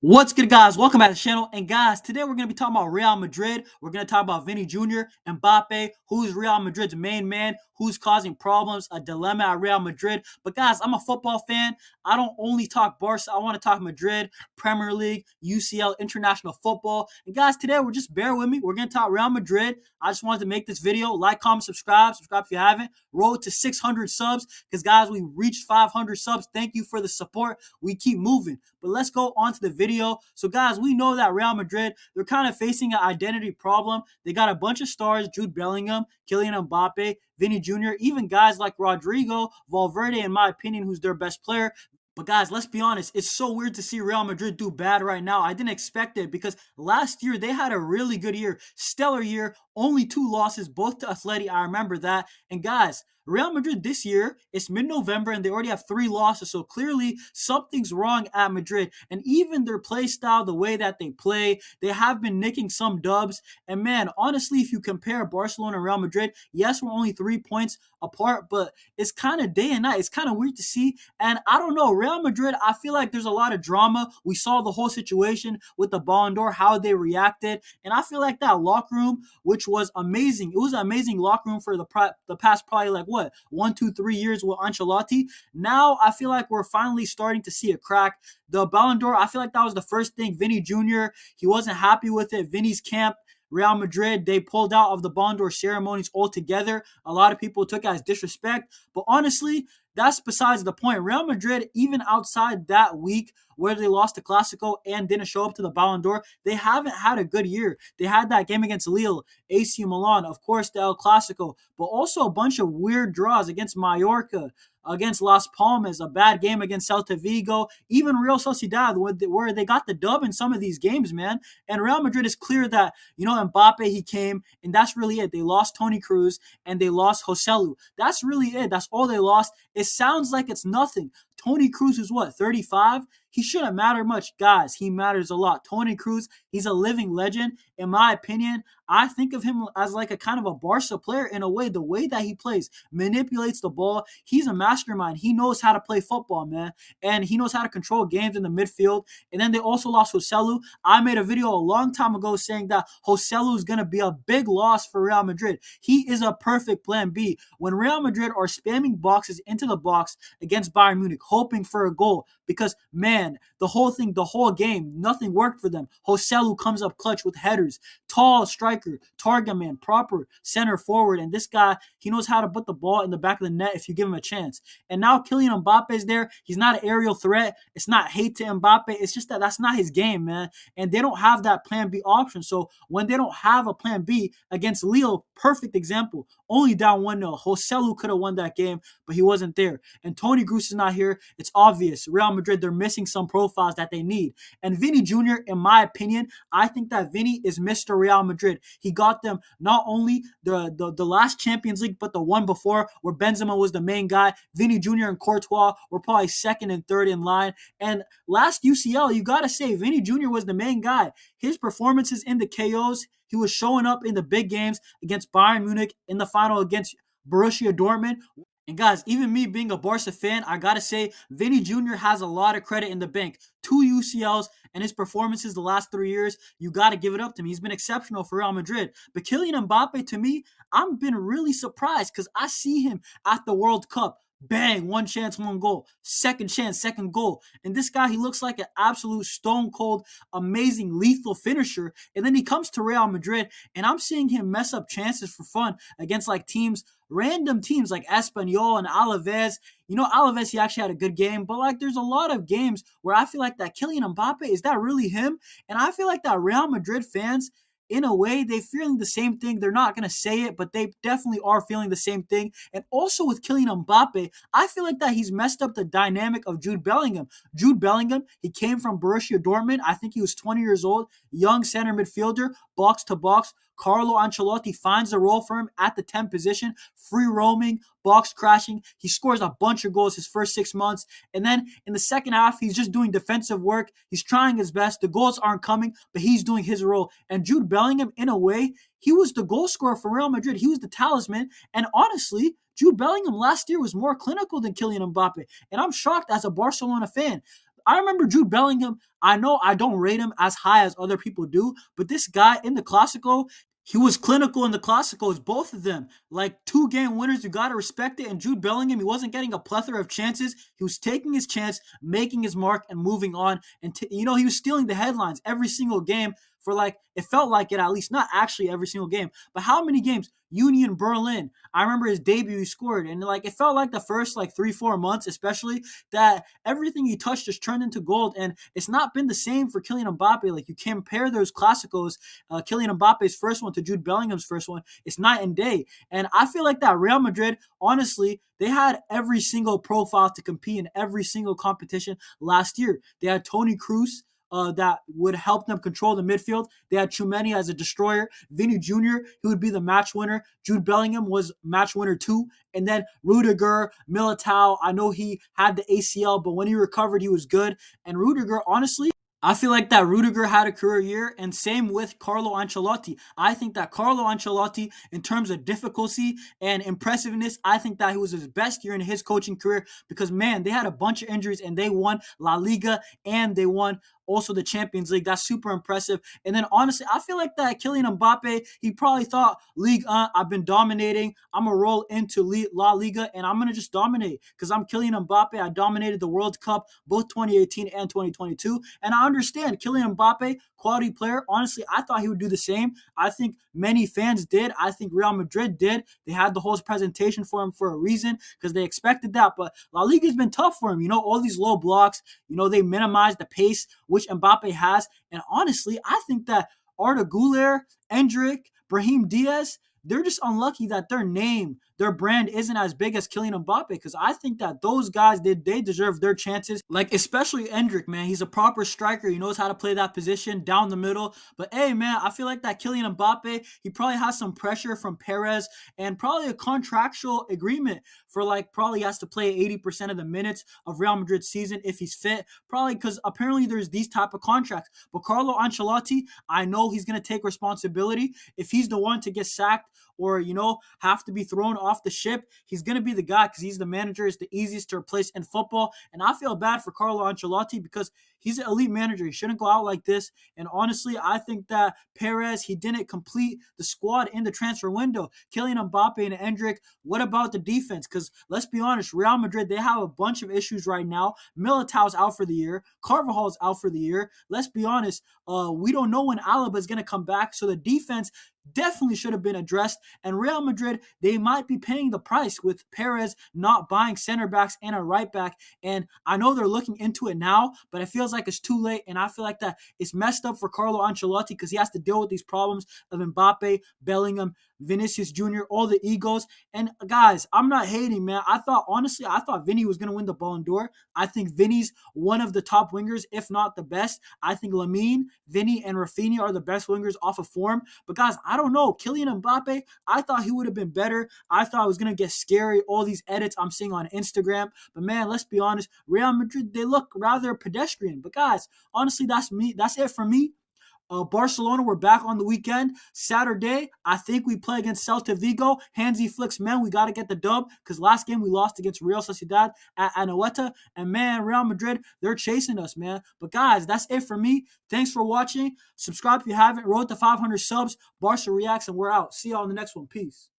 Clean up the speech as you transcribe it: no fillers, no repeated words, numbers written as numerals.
What's good, guys? Welcome back to the channel. And guys, today we're going to be talking about Real Madrid. We're going to talk about Vini Jr. and Mbappe, who's Real Madrid's main man, who's causing problems, a dilemma at Real Madrid. But guys, I'm a football fan. I don't only talk Barca. I want to talk Madrid, Premier League, UCL, international football. And guys, today we're just bear with me. We're going to talk Real Madrid. I just wanted to make this video. Like, comment, subscribe. Subscribe if you haven't. Road to 600 subs because, guys, we reached 500 subs. Thank you for the support. We keep moving. But let's go on to the video. So, guys, we know that Real Madrid, they're kind of facing an identity problem. They got a bunch of stars, Jude Bellingham, Kylian Mbappe, Vini Jr., even guys like Rodrigo, Valverde, in my opinion, who's their best player. But guys, let's be honest, it's so weird to see Real Madrid do bad right now. I didn't expect it because last year they had a really good year, stellar year, only 2 losses, both to Atleti. I remember that. And guys, Real Madrid this year, it's mid-November and they already have 3 losses. So clearly something's wrong at Madrid. And even their play style, the way that they play, they have been nicking some dubs. And man, honestly, if you compare Barcelona and Real Madrid, yes, we're only 3 points apart, but it's kind of day and night. It's kind of weird to see. And I don't know, Real Madrid, I feel like there's a lot of drama. We saw the whole situation with the Ballon d'Or, how they reacted. And I feel like that locker room, which was amazing. It was an amazing locker room for the past probably like what, 1, 2, 3 years with Ancelotti. Now I feel like we're finally starting to see a crack. The Ballon d'Or, I feel like that was the first thing. Vini Jr., he wasn't happy with it. Vini's camp, Real Madrid, they pulled out of the Ballon d'Or ceremonies altogether. A lot of people took it as disrespect. But honestly, that's besides the point. Real Madrid, even outside that week where they lost the Clasico and didn't show up to the Ballon d'Or, they haven't had a good year. They had that game against Lille, AC Milan, of course, the El Clasico, but also a bunch of weird draws against Mallorca, against Las Palmas, a bad game against Celta Vigo, even Real Sociedad, where they got the dub in some of these games, man. And Real Madrid is clear that, Mbappe, he came, and that's really it. They lost Toni Kroos, and they lost Joselu. That's really it. That's all they lost. It sounds like it's nothing. Toni Kroos is what, 35? He shouldn't matter much. Guys, he matters a lot. Toni Kroos, he's a living legend. In my opinion, I think of him as like a kind of a Barca player in a way. The way that he plays, manipulates the ball. He's a mastermind. He knows how to play football, man. And he knows how to control games in the midfield. And then they also lost Joselu. I made a video a long time ago saying that Joselu is going to be a big loss for Real Madrid. He is a perfect plan B. When Real Madrid are spamming boxes into the box against Bayern Munich, hoping for a goal, because, man, the whole game, nothing worked for them. Joselu comes up clutch with headers. Tall striker, target man, proper center forward. And this guy, he knows how to put the ball in the back of the net if you give him a chance. And now Kylian Mbappe is there. He's not an aerial threat. It's not hate to Mbappe. It's just that that's not his game, man. And they don't have that plan B option. So when they don't have a plan B against Lille, perfect example, only down 1-0. Joselu could have won that game, but he wasn't there. And Toni Kroos is not here. It's obvious. Real Madrid, they're missing some profiles that they need. And Vini Jr., in my opinion, I think that Vini is Mr. Real Madrid. He got them not only the last Champions League, but the one before where Benzema was the main guy. Vini Jr. and Courtois were probably second and third in line. And last UCL, you got to say, Vini Jr. was the main guy. His performances in the KOs, he was showing up in the big games against Bayern Munich, in the final against Borussia Dortmund. And guys, even me being a Barca fan, I gotta say, Vini Jr. has a lot of credit in the bank. 2 UCLs and his performances the last 3 years, you gotta give it up to him. He's been exceptional for Real Madrid. But Kylian Mbappe, to me, I've been really surprised because I see him at the World Cup. Bang, 1 chance, 1 goal. Second chance, second goal. And this guy, he looks like an absolute stone cold, amazing, lethal finisher. And then he comes to Real Madrid, and I'm seeing him mess up chances for fun against like teams, random teams like Espanyol and Alaves. Alaves, he actually had a good game, but like there's a lot of games where I feel like that Kylian Mbappe, is that really him? And I feel like that Real Madrid fans, in a way, they're feeling the same thing. They're not going to say it, but they definitely are feeling the same thing. And also with Kylian Mbappe, I feel like that he's messed up the dynamic of Jude Bellingham. Jude Bellingham, he came from Borussia Dortmund. I think he was 20 years old, young center midfielder, box to box. Carlo Ancelotti finds a role for him at the 10 position, free roaming, box crashing. He scores a bunch of goals his first 6 months. And then in the second half, he's just doing defensive work. He's trying his best. The goals aren't coming, but he's doing his role. And Jude Bellingham, in a way, he was the goal scorer for Real Madrid. He was the talisman. And honestly, Jude Bellingham last year was more clinical than Kylian Mbappe. And I'm shocked as a Barcelona fan. I remember Jude Bellingham. I know I don't rate him as high as other people do, but this guy in the Clasico, he was clinical in the Classicos, both of them. Like 2 game winners, you gotta respect it. And Jude Bellingham, he wasn't getting a plethora of chances. He was taking his chance, making his mark, and moving on. And he was stealing the headlines every single game for like it felt like it at least, not actually every single game, but how many games? Union Berlin. I remember his debut he scored, and like it felt like the first like 3-4 months, especially that everything he touched just turned into gold. And it's not been the same for Kylian Mbappe. Like you compare those Classicos, Kylian Mbappe's first one to Jude Bellingham's first one, it's night and day. And I feel like that Real Madrid, honestly, they had every single profile to compete in every single competition last year. They had Toni Kroos, that would help them control the midfield. They had Tchouameni as a destroyer. Vini Jr., he would be the match winner. Jude Bellingham was match winner too. And then Rudiger, Militao, I know he had the ACL, but when he recovered, he was good. And Rudiger, honestly, I feel like that Rudiger had a career year, and same with Carlo Ancelotti. I think that Carlo Ancelotti, in terms of difficulty and impressiveness, I think that he was his best year in his coaching career because, man, they had a bunch of injuries and they won La Liga and they won also the Champions League. That's super impressive. And then, honestly, I feel like that Kylian Mbappe, he probably thought, League, I've been dominating. I'm going to roll into La Liga and I'm going to just dominate because I'm Kylian Mbappe. I dominated the World Cup, both 2018 and 2022. And I understand Kylian Mbappe, quality player. Honestly, I thought he would do the same. I think many fans did. I think Real Madrid did. They had the whole presentation for him for a reason because they expected that. But La Liga has been tough for him. All these low blocks, they minimize the pace, which Mbappe has. And honestly, I think that Arda Güler, Endrick, Brahim Diaz, they're just unlucky that their name, their brand isn't as big as Kylian Mbappe because I think that those guys, they deserve their chances. Like, especially Endrick, man. He's a proper striker. He knows how to play that position down the middle. But, hey, man, I feel like that Kylian Mbappe, he probably has some pressure from Perez and probably a contractual agreement for, like, probably has to play 80% of the minutes of Real Madrid's season if he's fit. Probably because apparently there's these type of contracts. But Carlo Ancelotti, I know he's going to take responsibility. If he's the one to get sacked or, have to be thrown off the ship, he's going to be the guy because he's the manager. It's the easiest to replace in football. And I feel bad for Carlo Ancelotti because he's an elite manager. He shouldn't go out like this. And honestly, I think that Perez, he didn't complete the squad in the transfer window. Kylian Mbappe and Endrick, what about the defense? Because let's be honest, Real Madrid, they have a bunch of issues right now. Militao's out for the year. Carvajal's out for the year. Let's be honest, we don't know when Alaba is going to come back. So the defense definitely should have been addressed. And Real Madrid, they might be paying the price with Perez not buying center backs and a right back. And I know they're looking into it now, but it feels like it's too late. And I feel like that it's messed up for Carlo Ancelotti because he has to deal with these problems of Mbappe, Bellingham, Vinicius Jr., all the egos. And guys, I'm not hating, man. I thought Vini was going to win the Ballon d'Or. I think Vini's one of the top wingers, if not the best. I think Lamine, Vini, and Rafinha are the best wingers off of form. But guys, I don't know. Kylian Mbappe, I thought he would have been better. I thought it was going to get scary, all these edits I'm seeing on Instagram. But man, let's be honest. Real Madrid, they look rather pedestrian. But guys, honestly, that's me. That's it for me. Barcelona, we're back on the weekend. Saturday, I think we play against Celta Vigo. Hansi Flick's men, we got to get the dub because last game we lost against Real Sociedad at Anoeta. And man, Real Madrid, they're chasing us, man. But guys, that's it for me. Thanks for watching. Subscribe if you haven't. Road to 500 subs. Barca Reacts, and we're out. See y'all in the next one. Peace.